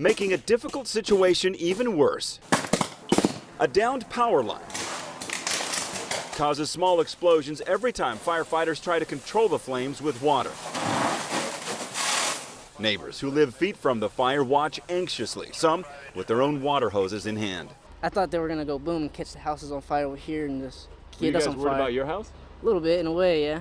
making a difficult situation even worse. A downed power line causes small explosions every time firefighters try to control the flames with water. Neighbors who live feet from the fire watch anxiously, some with their own water hoses in hand. I thought they were gonna go boom and catch the houses on fire over here and just get us on fire. Were you guys worried about your house? A little bit, in a way, yeah.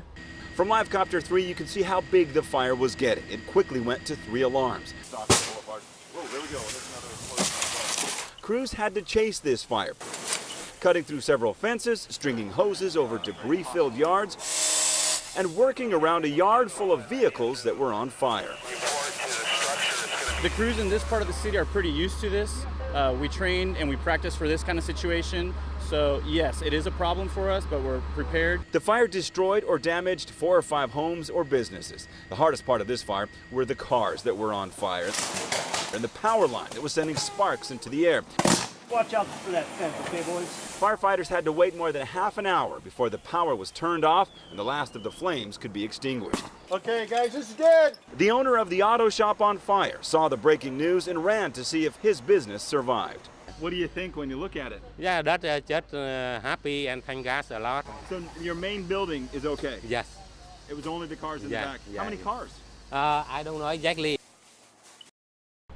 From Live Copter 3, you can see how big the fire was getting. It quickly went to 3 alarms. Whoa, there we go. Crews had to chase this fire, cutting through several fences, stringing hoses over debris-filled yards, and working around a yard full of vehicles that were on fire. The crews in this part of the city are pretty used to this. We train and we practice for this kind of situation. So yes, it is a problem for us, but we're prepared. The fire destroyed or damaged 4 or 5 homes or businesses. The hardest part of this fire were the cars that were on fire and the power line that was sending sparks into the air. Watch out for that fence, okay, boys? Firefighters had to wait more than half an hour before the power was turned off and the last of the flames could be extinguished. Okay, guys, this is good. The owner of the auto shop on fire saw the breaking news and ran to see if his business survived. What do you think when you look at it? Yeah, that's just happy and thank God a lot. So your main building is okay? Yes. It was only the cars in the back. How many cars? I don't know exactly.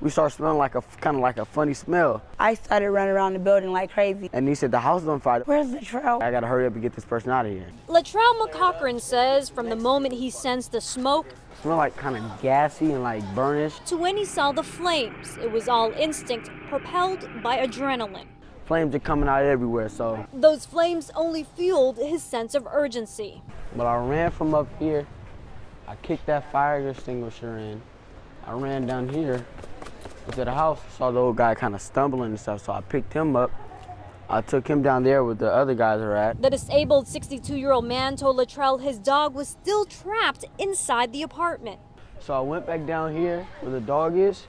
We started smelling like kind of like a funny smell. I started running around the building like crazy. And he said the house is on fire. Where's Latrell? I gotta hurry up and get this person out of here. Latrell McCochran says from the moment he sensed the smoke, It smelled like kind of gassy and like burnished. to when he saw the flames, it was all instinct, propelled by adrenaline. Flames are coming out everywhere, so. Those flames only fueled his sense of urgency. But I ran from up here. I kicked that fire extinguisher in. I ran down here to the house, saw the old guy kind of stumbling and stuff, so I picked him up. I took him down there where the other guys are at. The disabled 62-year-old man told Latrell his dog was still trapped inside the apartment. So I went back down here where the dog is,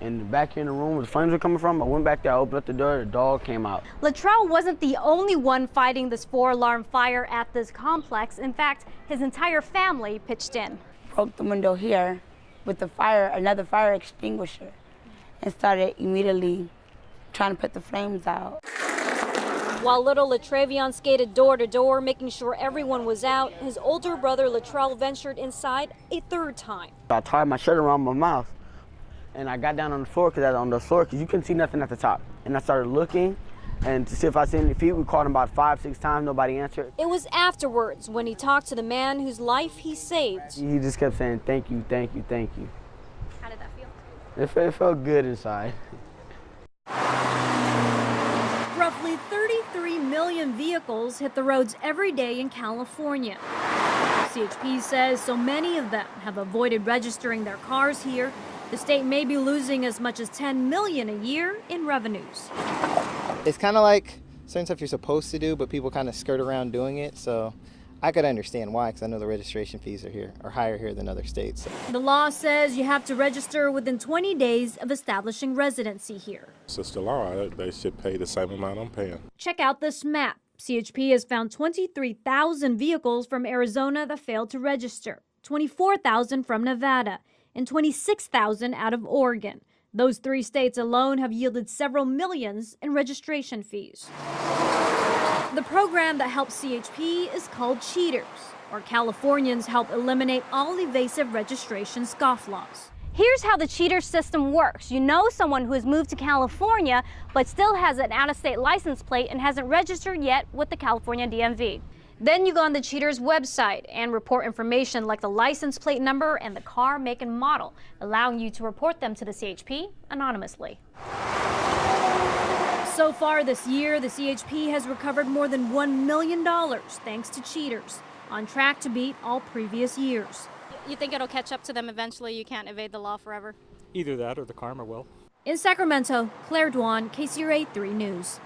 and back here in the room where the flames were coming from. I went back there, I opened up the door, the dog came out. Latrell wasn't the only one fighting this 4-alarm fire at this complex. In fact, his entire family pitched in. Broke the window here with another fire extinguisher, and started immediately trying to put the flames out. While little Latravion skated door to door, making sure everyone was out, his older brother Latrell ventured inside a third time. I tied my shirt around my mouth, and I got down on the floor because you couldn't see nothing at the top. And I started looking, and to see if I see any feet. We called him about 5-6 times, nobody answered. It was afterwards when he talked to the man whose life he saved. He just kept saying, thank you, thank you, thank you. How did that feel? It felt good inside. Roughly 33 million vehicles hit the roads every day in California. CHP says so many of them have avoided registering their cars here. The state may be losing as much as $10 million a year in revenues. It's kind of like certain stuff you're supposed to do, but people kind of skirt around doing it. So I could understand why, because I know the registration fees are higher here than other states. The law says you have to register within 20 days of establishing residency here. It's just the law. They should pay the same amount I'm paying. Check out this map. CHP has found 23,000 vehicles from Arizona that failed to register, 24,000 from Nevada, and 26,000 out of Oregon. Those 3 states alone have yielded several millions in registration fees. The program that helps CHP is called Cheaters, or Californians help eliminate all evasive registration scofflaws. Here's how the cheater system works. You know someone who has moved to California but still has an out-of-state license plate and hasn't registered yet with the California DMV. Then you go on the cheater's website and report information like the license plate number and the car, make, and model, allowing you to report them to the CHP anonymously. So far this year, the CHP has recovered more than $1 million thanks to cheaters, on track to beat all previous years. You think it'll catch up to them eventually? You can't evade the law forever? Either that or the karma will. In Sacramento, Claire Dwan, KCRA 3 News.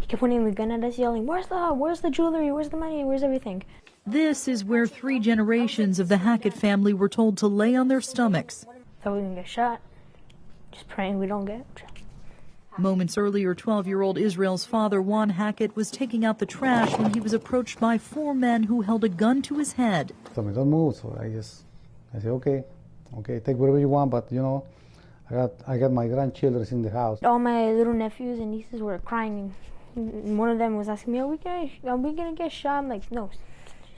He kept pointing the gun at us, yelling, where's the jewelry, where's the money, where's everything? This is where 3 generations of the Hackett family were told to lay on their stomachs. Thought we were gonna get shot. Just praying we don't get shot. Moments earlier, 12-year-old Israel's father, Juan Hackett, was taking out the trash when he was approached by 4 men who held a gun to his head. So don't move, so I said, okay, take whatever you want, but I got my grandchildren in the house. All my little nephews and nieces were crying. And one of them was asking me, are we gonna get shot? I'm like, no,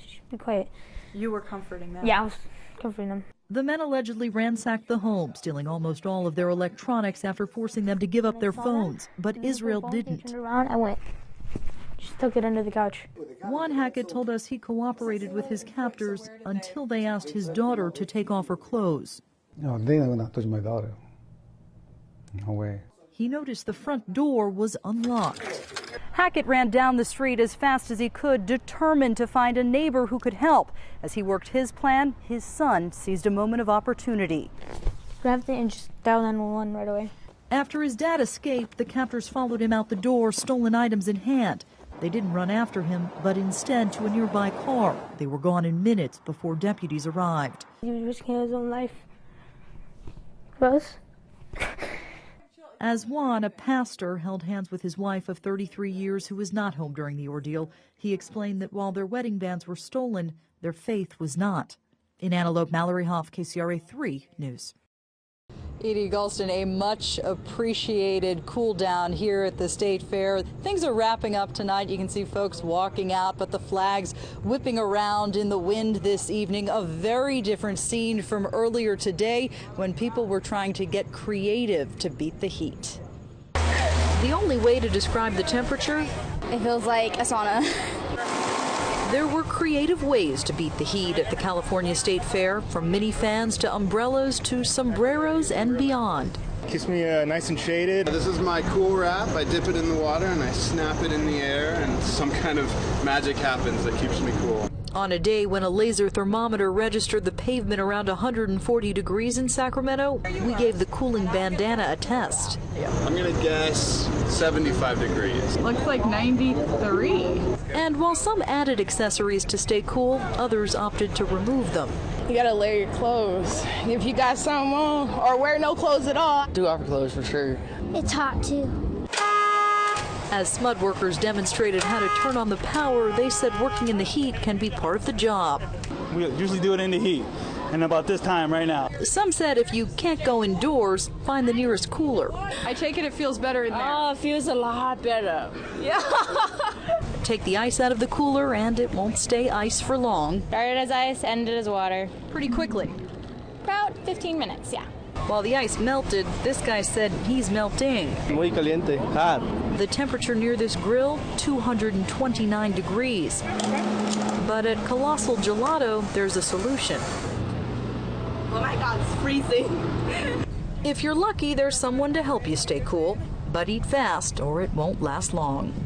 shh, be quiet. You were comforting them? Yeah, I was comforting them. The men allegedly ransacked the home, stealing almost all of their electronics after forcing them to give up their phones. But Israel didn't. Turned around, I went, just tucked it under the couch. Juan Hackett told us he cooperated with his captors until they asked his daughter to take off her clothes. No, they're not gonna touch my daughter. No way. He noticed the front door was unlocked. Hackett ran down the street as fast as he could, determined to find a neighbor who could help. As he worked his plan, his son seized a moment of opportunity. Grabbed it and just dialed 911 right away. After his dad escaped, the captors followed him out the door, stolen items in hand. They didn't run after him, but instead to a nearby car. They were gone in minutes before deputies arrived. He was risking his own life for us. As Juan, a pastor, held hands with his wife of 33 years who was not home during the ordeal, he explained that while their wedding bands were stolen, their faith was not. In Antelope, Mallory Hoff, KCRA 3 News. Edie Gulston, a much appreciated cool down here at the State Fair. Things are wrapping up tonight. You can see folks walking out, but the flags whipping around in the wind this evening. A very different scene from earlier today when people were trying to get creative to beat the heat. The only way to describe the temperature? It feels like a sauna. There were creative ways to beat the heat at the California State Fair, from mini fans to umbrellas to sombreros and beyond. Keeps me nice and shaded. This is my cool wrap. I dip it in the water and I snap it in the air, and some kind of magic happens that keeps me cool. On a day when a laser thermometer registered the pavement around 140 degrees in Sacramento, we gave the cooling bandana a test. I'm gonna guess 75 degrees. Looks like 93. And while some added accessories to stay cool, others opted to remove them. You gotta layer your clothes. If you got something on, or wear no clothes at all. Do offer clothes for sure. It's hot too. As SMUD workers demonstrated how to turn on the power, they said working in the heat can be part of the job. We usually do it in the heat, and about this time right now. Some said if you can't go indoors, find the nearest cooler. I take it feels better in there. Oh, it feels a lot better. Yeah. Take the ice out of the cooler and it won't stay ice for long. Started as ice, ended as water. Pretty quickly. About 15 minutes, yeah. While the ice melted, this guy said he's melting. Muy caliente, hot. The temperature near this grill, 229 degrees. But at Colossal Gelato, there's a solution. Oh my God, it's freezing. If you're lucky, there's someone to help you stay cool. But eat fast or it won't last long.